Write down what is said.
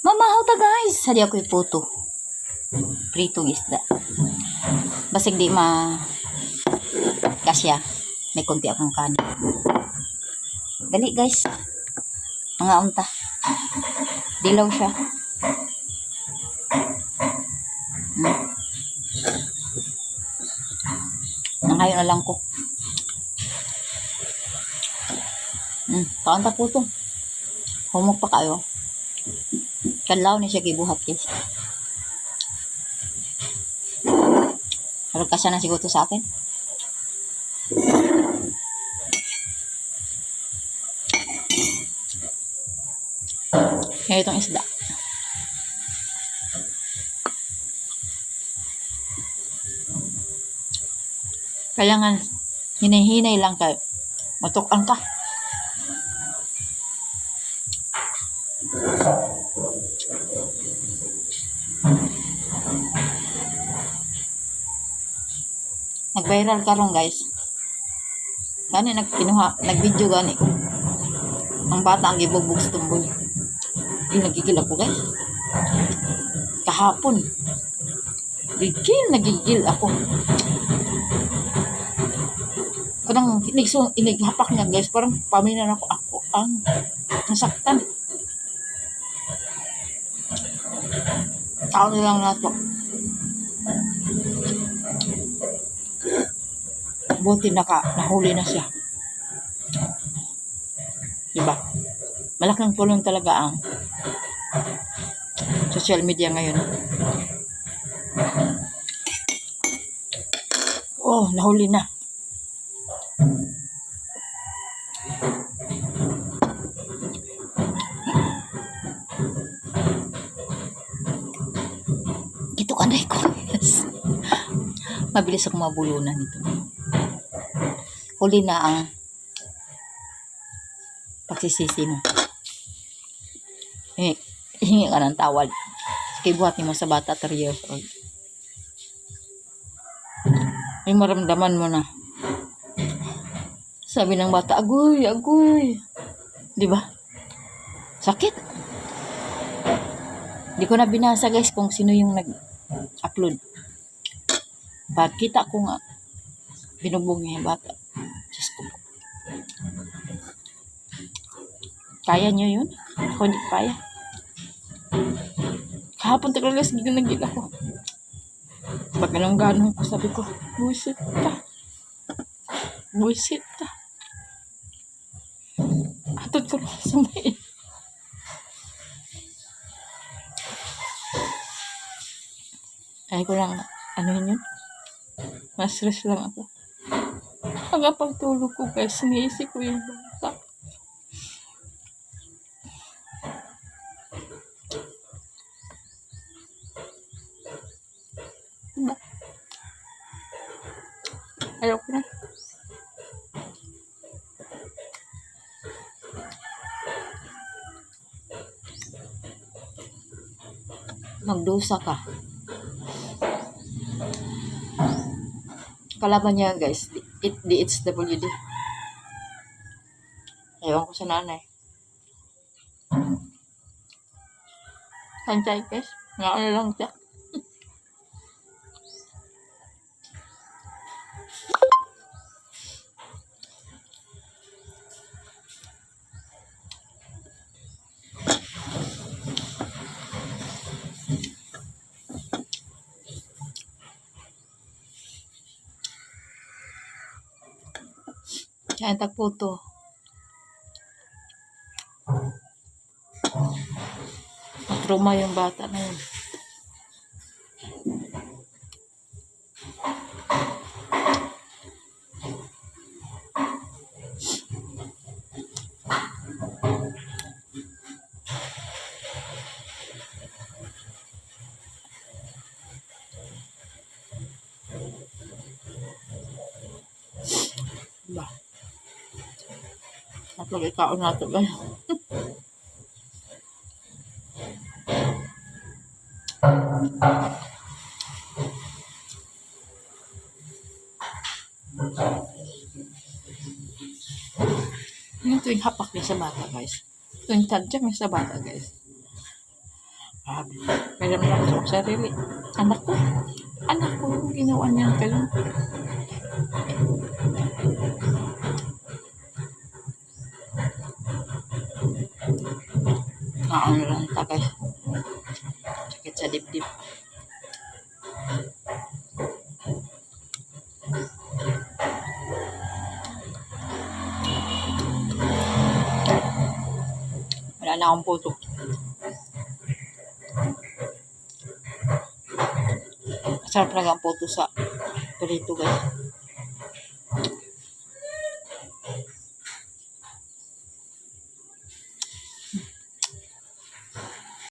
Mamahaw ta guys. Sali ako iputo. Pritong isda. Basig di ma kasya. May konti akong kanin. Dali guys. Mga unta. Dilaw siya. Nangayon na lang ko. Kaunta po ito. Humok pa kayo. Kanlaw ni siya gibuhat guys. Harap kasya na siguro sa akin. Ngayon itong isda. Kailangan hinay-hinay lang kayo. Matukan ka. Nag-viral karon guys. Gani nag-video gani ko. Ang bata ang gibugbog sa tumboy. Nagigil ako guys. Kahapon. Nagigil ako. Kanang inighapak niya guys. Parang paminan ako ang nasaktan. Tao nilang nato. Buti nahuli na siya. Diba? Malaking tulong talaga ang social media ngayon. Oh, nahuli na. Ito kanay ko. Yes. Mabilis ako mabulunan ito. Huli na ang pagsisisi mo. Hingi ka ng tawad. Kaya buhat mo sa bata 3 years old. May maramdaman mo na. Sabi ng bata, agoy, agoy. Diba? Sakit. Di ko na binasa guys kung sino yung nag-upload. Pagkita ko nga, binugbog niya yung bata. Diyos ko po. Kaya nyo yun? Ako hindi kaya. Kahapon talaga nagigil ako. Pag ganun ko, sabi ko, buisit ka. Buisit ka. Atod ko sa may. Ay ko lang, ano yun? Mas-stress lang ako. Hanggang pagtulog ko guys, siniisip ko yung bata. Diba? Ayaw ko na. Magdusa ka. Kalaban niya guys, DHWD. Ewan ko sa nanay. Kancay guys, nga ano lang siya. Kaya tagputo. Trauma yung bata na yun. Diba? At ikaon nato ba? Yung tuwing hapak niya sa bata guys. Tuwing tadyak niya sa bata guys. Grabe. May ramdam ko sa sarili. Anak ko. Anak ko. Ginawa niyan kayo. Ano lang ta guys. Sakit sa dibdib. Wala na akong puto. Masarap talaga ang puto sa perito guys.